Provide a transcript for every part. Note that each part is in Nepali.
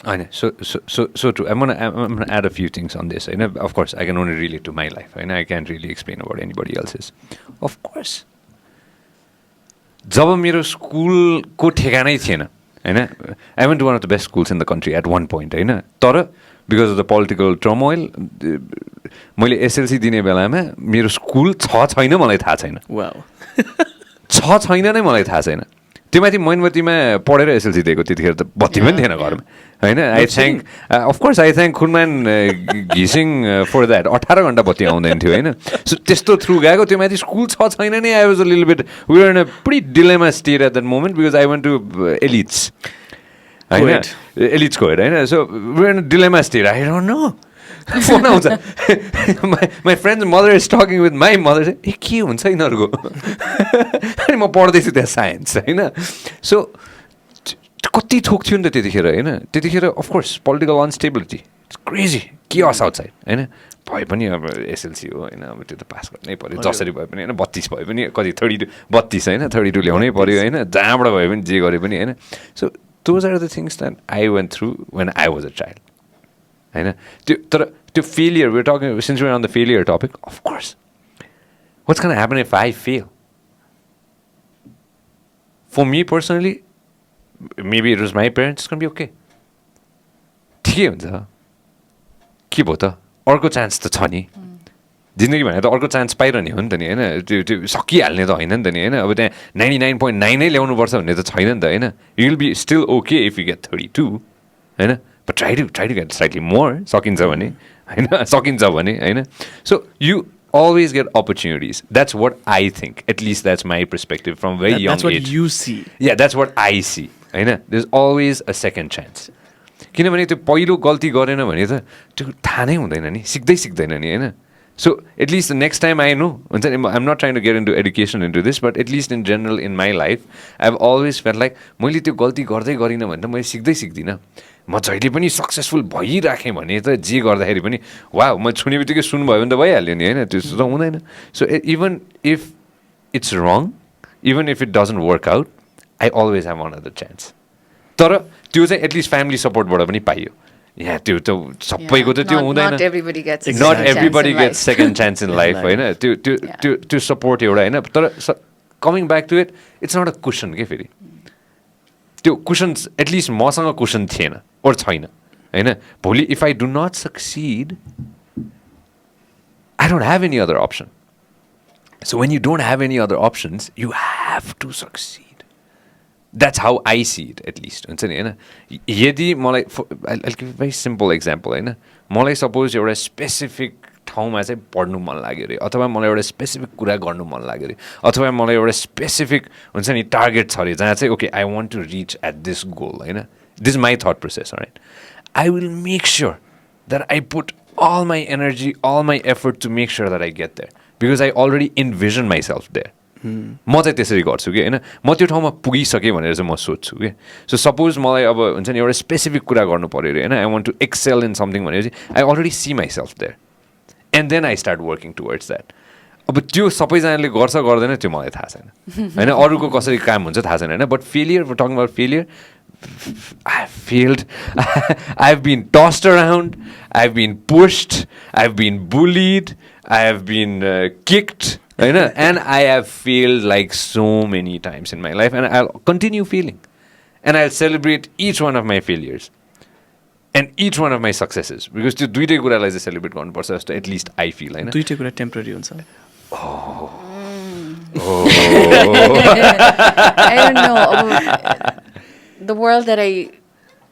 I know. So true. I'm gonna add a few things on this. Of course, I can only relate to my life. I can't really explain about anybody else's. Of course. जब मेरो स्कुलको ठेगानै थिएन होइन I went to one of the best schools in the country at one point होइन तर because of the political turmoil मैले एसएलसी दिने बेलामा मेरो स्कुल छैन मलाई थाहा छैन छैन नै मलाई थाहा छैन त्यो माथि मैनमतीमा पढेर एसएलसी दिएको त्यतिखेर त बत्ती पनि थिएन घरमा होइन I thank of course I thank Khunman घिसिङ फर द्याट 18 घन्टा बत्ती आउँदैन थियो होइन सो त्यस्तो थ्रु गएको त्यो माथि स्कुल छैन नै I was a little bit we were in a pretty dilemma state at that moment because I want to elites होइन एलिट्सको हेर होइन so we were in a dilemma state I don't know phone आउँछ my friends mother is talking with my mother ए के हुन्छ यिनीहरूको अनि म पढ्दैछु त्यहाँ साइन्स होइन सो कति थोक थियो नि त त्यतिखेर होइन त्यतिखेर of course political instability it's crazy के अस आउटसाइड होइन भए पनि अब एसएलसी हो होइन अब त्यो त पास गर्नै पऱ्यो जसरी भए पनि होइन 32 भए पनि कति 32 होइन 32 ल्याउनै पऱ्यो होइन जहाँबाट भए पनि जे गरे पनि होइन so those are the things that I went through when I was a child होइन त्यो failure we're talking since we're on the failure topic of course what's going to happen if I fail for me personally maybe it was my parents it's going to be okay ठिकै हुन्छ के भयो त अर्को चान्स त छ नि जिन्दगी भने त अर्को चान्स पाइरहने हो नि त नि होइन त्यो सकिहाल्ने त होइन नि त नि होइन अब त्यहाँ 99.9 नै ल्याउनुपर्छ भन्ने त छैन नि त होइन you will be still okay if you get 32 होइन but try to get slightly more सकिन्छ भने होइन सकिन्छ भने होइन so you always get opportunities that's what I think at least that's my perspective from very young age that's what you see yeah that's what I see होइन there's always a second chance किनभने त्यो पहिलो गल्ती गरेन भने त त्यो थाहा नै हुँदैन नि सिक्दैन नि होइन so at least the next time I know I'm not trying to get into education into this but at least in general in my life I've always felt like मैले त्यो गल्ती गर्दै गरिनँ भने त मैले सिक्दिनँ म जहिले पनि सक्सेसफुल भइराखेँ भने त जे गर्दाखेरि पनि वा म छुने बित्तिकै सुन भयो भने त भइहाल्यो नि होइन त्यस्तो त हुँदैन so even if it's wrong even if it doesn't work out I always have another chance तर त्यो चाहिँ एटलिस्ट फ्यामिली सपोर्टबाट पनि पाइयो यहाँ त्यो त सबैको त त्यो हुँदैन not everybody gets second chance in life होइन त्यो सपोर्ट एउटा होइन तर coming back to it it's not a question के फेरि त्यो क्वेसन एटलिस्ट मसँग क्वेसन थिएन ओर छैन होइन भोलि if I do not succeed I don't have any other option so when you don't have any other options you have to succeed that's how I see it at least हुन्छ नि होइन यदि मलाई भेरी सिम्पल इक्जाम्पल होइन मलाई सपोज एउटा स्पेसिफिक ठाउँमा चाहिँ पढ्नु मन लाग्यो अरे अथवा मलाई एउटा स्पेसिफिक कुरा गर्नु मन लाग्यो अरे अथवा मलाई एउटा स्पेसिफिक हुन्छ नि टार्गेट छ अरे जहाँ चाहिँ okay I want to reach at this goal होइन this my thought process right I will make sure that I put all my energy, all my effort to make sure that I get there because I already envision myself there. म चाहिँ त्यसरी गर्छु कि होइन म त्यो ठाउँमा पुगिसकेँ भनेर चाहिँ म सोध्छु कि सो सपोज मलाई अब हुन्छ नि एउटा स्पेसिफिक कुरा गर्नु पऱ्यो अरे होइन I want to excel in something भनेपछि I already see myself there and then I start working towards that अब त्यो सबैजनाले गर्छ गर्दैन त्यो मलाई थाहा छैन होइन अरूको कसरी काम हुन्छ थाहा छैन होइन but failure talking about failure I've failed. I've been tossed around. I've been pushed. I've been bullied. I have been kicked. And I have failed like so many times in my life. And I'll continue failing. And I'll celebrate each one of my failures. And each one of my successes. Because त्यो दुईटै कुरालाई चाहिँ सेलिब्रेट गर्नुपर्छ जस्तो at least I feel. दुईटै कुरा टेम्पररी हुन्छ. I don't know. The world that I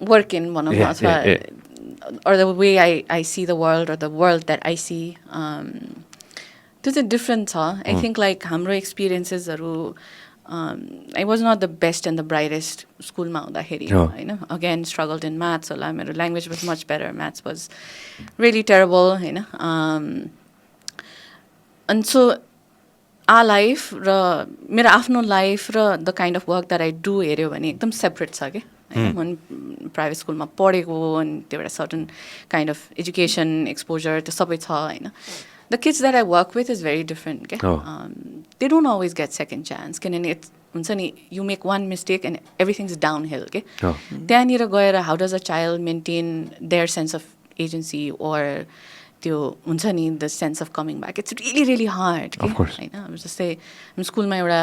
work in, or the way I see the world, or the world that I see, there's a difference. I think like hamro experiences I was not the best and the brightest school ma hudakeri, you know. Again, struggled in maths. So my language was much better. Maths was really terrible, you know. And so our life र मेरो आफ्नो लाइफ र the kind of work that I do हेऱ्यो भने एकदम सेपरेट छ कि होइन म प्राइभेट स्कुलमा पढेको अनि त्यो एउटा certain kind of education exposure त्यो सबै छ होइन the kids that I work with is very different क्या they don't always get second chance. किनभने it's हुन्छ नि you make one mistake and everything's downhill के त्यहाँनिर गएर how does a child maintain their sense of agency or त्यो हुन्छ नि the sense of coming back, it's really really hard के होइन. जस्तै स्कुलमा एउटा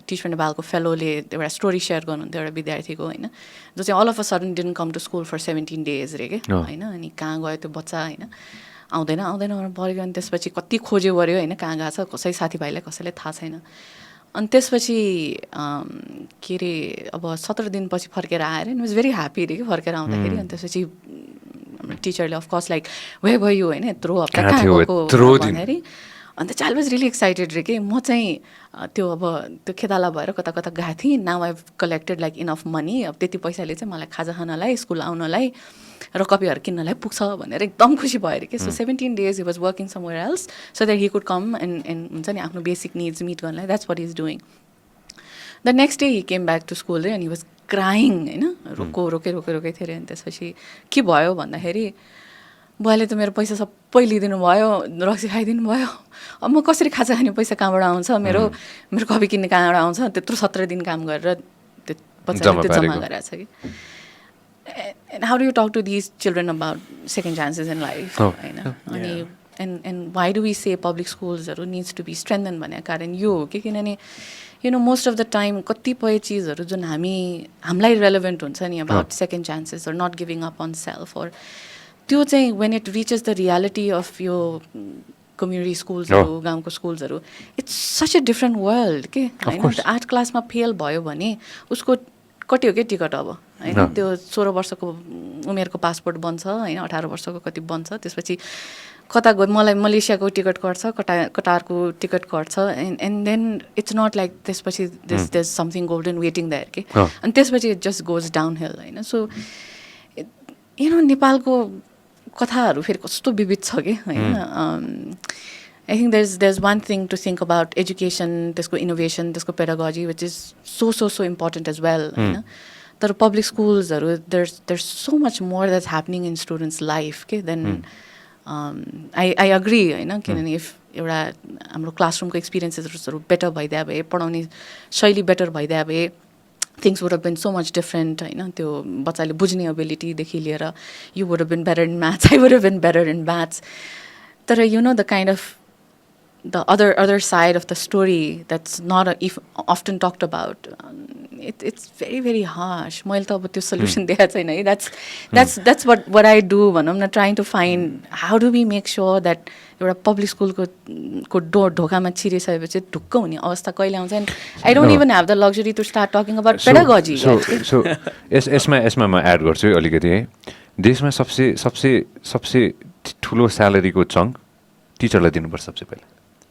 टिच नेपालको फेलोले एउटा स्टोरी सेयर गर्नुहुन्थ्यो एउटा विद्यार्थीको होइन, जो चाहिँ all of a sudden didn't come to school for 17 days रे के होइन. अनि कहाँ गयो त्यो बच्चा होइन, आउँदैन पऱ्यो. अनि त्यसपछि कति खोज्यो गऱ्यो होइन, कहाँ गएको छ कसै साथीभाइलाई कसैलाई थाहा छैन. अनि त्यसपछि के अरे अब 17 दिनपछि फर्केर आएर इट वाज भेरी ह्याप्पी रे कि फर्केर आउँदाखेरि. अनि त्यसपछि टिचरले अफकोर्स लाइक वे भयो होइन, यत्रो हप्ता कहाँ गएको भन्दाखेरि. अन्त चाइल्ड वाज रियली एक्साइटेड रे कि म चाहिँ त्यो अब त्यो खेताला भएर कता कता गएको थिएँ. Now I collected like enough money, अब त्यति पैसाले चाहिँ मलाई खाजा खानलाई स्कुल आउनलाई र कपीहरू किन्नलाई पुग्छ भनेर एकदम खुसी भयो अरे कि. So 17 days he was working somewhere else so that he could come and हुन्छ नि आफ्नो बेसिक निड्स मिट गर्नलाई. That's what is doing. The next day he came back to school रे एन्ड ही वाज क्राइङ होइन, रोके थियो अरे. अनि त्यसपछि के भयो भन्दाखेरि बुवाले त मेरो पैसा सबै लिइदिनु भयो, रक्सी खाइदिनु भयो, अब म कसरी खाजा खाने पैसा कहाँबाट आउँछ, मेरो कपी किन्ने कहाँबाट आउँछ. त्यत्रो 17 दिन काम गरेर त्यो बच्चाले त्यो जम्मा गरेको छ कि. And how do you talk to these children about second chances in life? होइन. अनि and why do we say public schools needs to be strengthened भन्ने कारण यो हो कि किनभने you know most of the time कतिपय चिजहरू जुन हामीलाई relevant हुन्छ नि about second chances or not giving up on self or त्यो चाहिँ when it reaches the reality of your community schools गाउँको schools it's such a different world के होइन. 8 क्लासमा फेल भयो भने उसको कति हो क्या टिकट अब होइन, त्यो 16 वर्षको उमेरको पासपोर्ट बन्छ होइन, 18 वर्षको कति बन्छ. त्यसपछि कता गयो, मलाई मलेसियाको टिकट कट्छ, कटारको टिकट कट्छ. And then it's not like त्यसपछि there's something golden waiting there के. अनि त्यसपछि it just goes down hill होइन. सो यु नो नेपालको कथाहरू फेरि कस्तो विविध छ कि होइन. I think there's one thing to think about education, त्यसको innovation, त्यसको pedagogy, which is so important as well. तर public schools there's so much more that's happening in students' life okay, than I agree होइन. किनभने if एउटा हाम्रो क्लासरुमको एक्सपिरियन्सेसहरू बेटर भइदिए भए, पढाउने शैली बेटर भइदिए भए things would have been so much different होइन. त्यो बच्चाले बुझ्ने एबिलिटीदेखि लिएर you would have been better in maths, I would have been better in maths. तर you know the kind of the other side of the story that's not often talked about, it's very very harsh. मैले त अब त्यो solution देखाएको छैन है. That's what I do when I'm not trying to find how do we make sure that एउटा पब्लिक स्कुलको ढोकामा छिरिसकेपछि ढुक्क हुने अवस्था कहिले आउँछ. And I don't even have the luxury to start talking about pedagogy. So यसमा म एड गर्छु है अलिकति है. देशमा सबसे ठुलो स्यालेरीको चङ्क टिचरलाई दिनुपर्छ सबसे पहिला,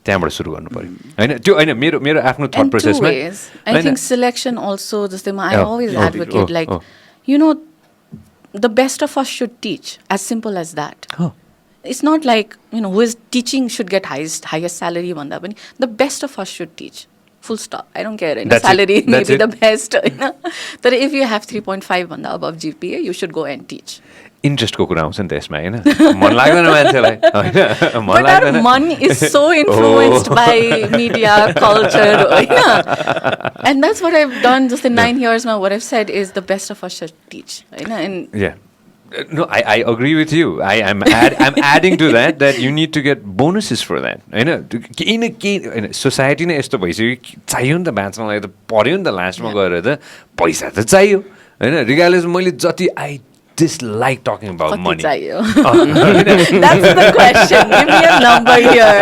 त्यहाँबाट सुरु गर्नु पर्यो होइन. त्यो होइन मेरो आफ्नो थट प्रोसेसमा आई थिङ्क सिलेक्सन अल्सो. जस्तै म I always advocate like you know the best of us should teach, as simple as that. It's not like, you know, who is teaching should get highest salary भन्दा पनि the best of us should teach. Full stop. I don't care. Salary may be the best. But if you have 3.5 भन्दा above GPA, you should go and teach. इन्ट्रेस्टको कुरा आउँछ नि त यसमा होइन. मन लाग्दैन मान्छेलाई होइन. But our मन is so influenced by media, culture होइन. And that's what I've done just in 9 years now. What I've said is the best of us should teach. And yeah. No, I agree with you. I'm adding to that you need to get bonuses for that. होइन सोसाइटी नै यस्तो भइसक्यो, चाहियो नि त बाँच्नलाई त पऱ्यो नि त लास्टमा गएर त पैसा त चाहियो होइन. रिगार्डलेस मैले जति I dislike talking about money. That's the question. Give me a number here.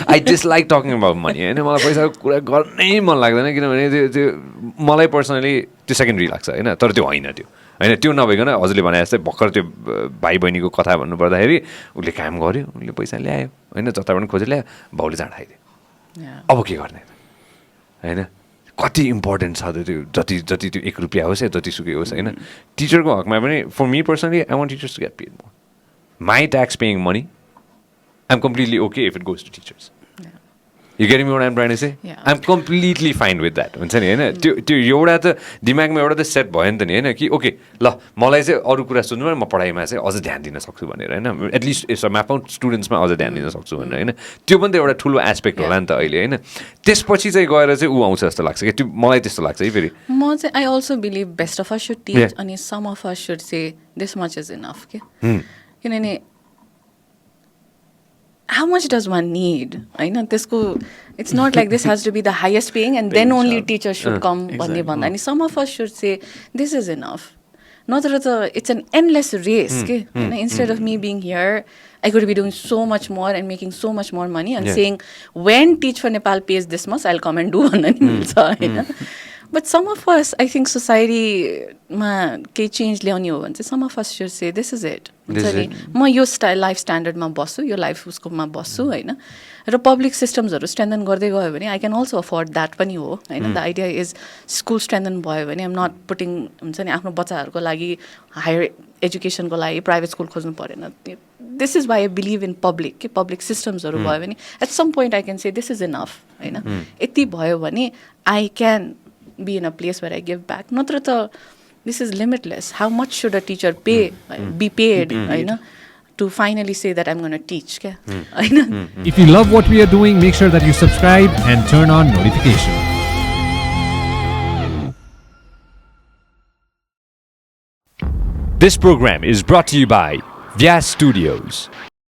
I dislike talking about money. होइन मलाई पैसाको कुरा गर्नै मन लाग्दैन किनभने त्यो मलाई पर्सनली त्यो सेकेन्डरी लाग्छ होइन. तर त्यो होइन त्यो नभइकन हजुरले भने जस्तै भर्खर त्यो भाइ बहिनीको कथा भन्नुपर्दाखेरि उसले काम गर्यो, उसले पैसा ल्यायो होइन, जताबाट खोजेर ल्यायो, बाउले जाँड खाइदियो. अब के गर्ने होइन. कति इम्पोर्टेन्ट छ त्यो जति त्यो 1 रुपियाँ होस् या जतिसुकै होस् होइन. टिचरको हकमा पनि for me personally I want teachers to get paid more. My tax paying money I am completely okay if it goes to teachers. You getting me what I'm trying to say? Yeah. I'm completely fine with that. हुन्छ नि होइन त्यो एउटा त दिमागमा एउटा त सेट भयो नि त नि होइन कि ओके ल मलाई चाहिँ अरू कुरा सोध्नु म पढाइमा चाहिँ अझ ध्यान दिन सक्छु भनेर होइन एटलिस्ट यसो म्याप आउट स्टुडेन्ट्समा अझ ध्यान दिन सक्छु भनेर होइन त्यो पनि त एउटा ठुलो एस्पेक्ट होला नि त अहिले होइन त्यसपछि चाहिँ गएर चाहिँ ऊ आउँछ जस्तो लाग्छ कि त्यो मलाई त्यस्तो लाग्छ है फेरि म चाहिँ I also believe best of us should teach अनि some of us should say this much is enough के किनभने how much does one need? होइन त्यसको it's not like this has to be the highest paying and then only teachers should come भन्ने भन्दा अनि some of us should say this is enough. नत्र त it's an endless race के होइन instead of me being here I could be doing so much more and making so much more money and saying when Teach for Nepal pays this much I'll come and do भन्दा नि मिल्छ होइन But some of us, I think society-मा केही चेन्ज ल्याउने हो भने चाहिँ some of us should say, this is it. म यो लाइफ स्ट्यान्डर्डमा बस्छु यो लाइफ उसकोमा बस्छु होइन र पब्लिक सिस्टम्सहरू स्ट्रेन्थन गर्दै गयो भने I can also afford that पनि हो होइन the idea is school strengthen भयो भने आइम नट पुटिङ हुन्छ नि आफ्नो बच्चाहरूको लागि हायर एजुकेसनको लागि प्राइभेट स्कुल खोज्नु परेन this is why I believe in public के पब्लिक सिस्टम्सहरू भयो भने at some point I can say this is enough होइन यति भयो भने I can be in a place where I give back. Natra ta, this is limitless. How much should a teacher be paid, to finally say that I'm going to teach? If you love what we are doing, make sure that you subscribe and turn on notifications. This program is brought to you by Vyas Studios.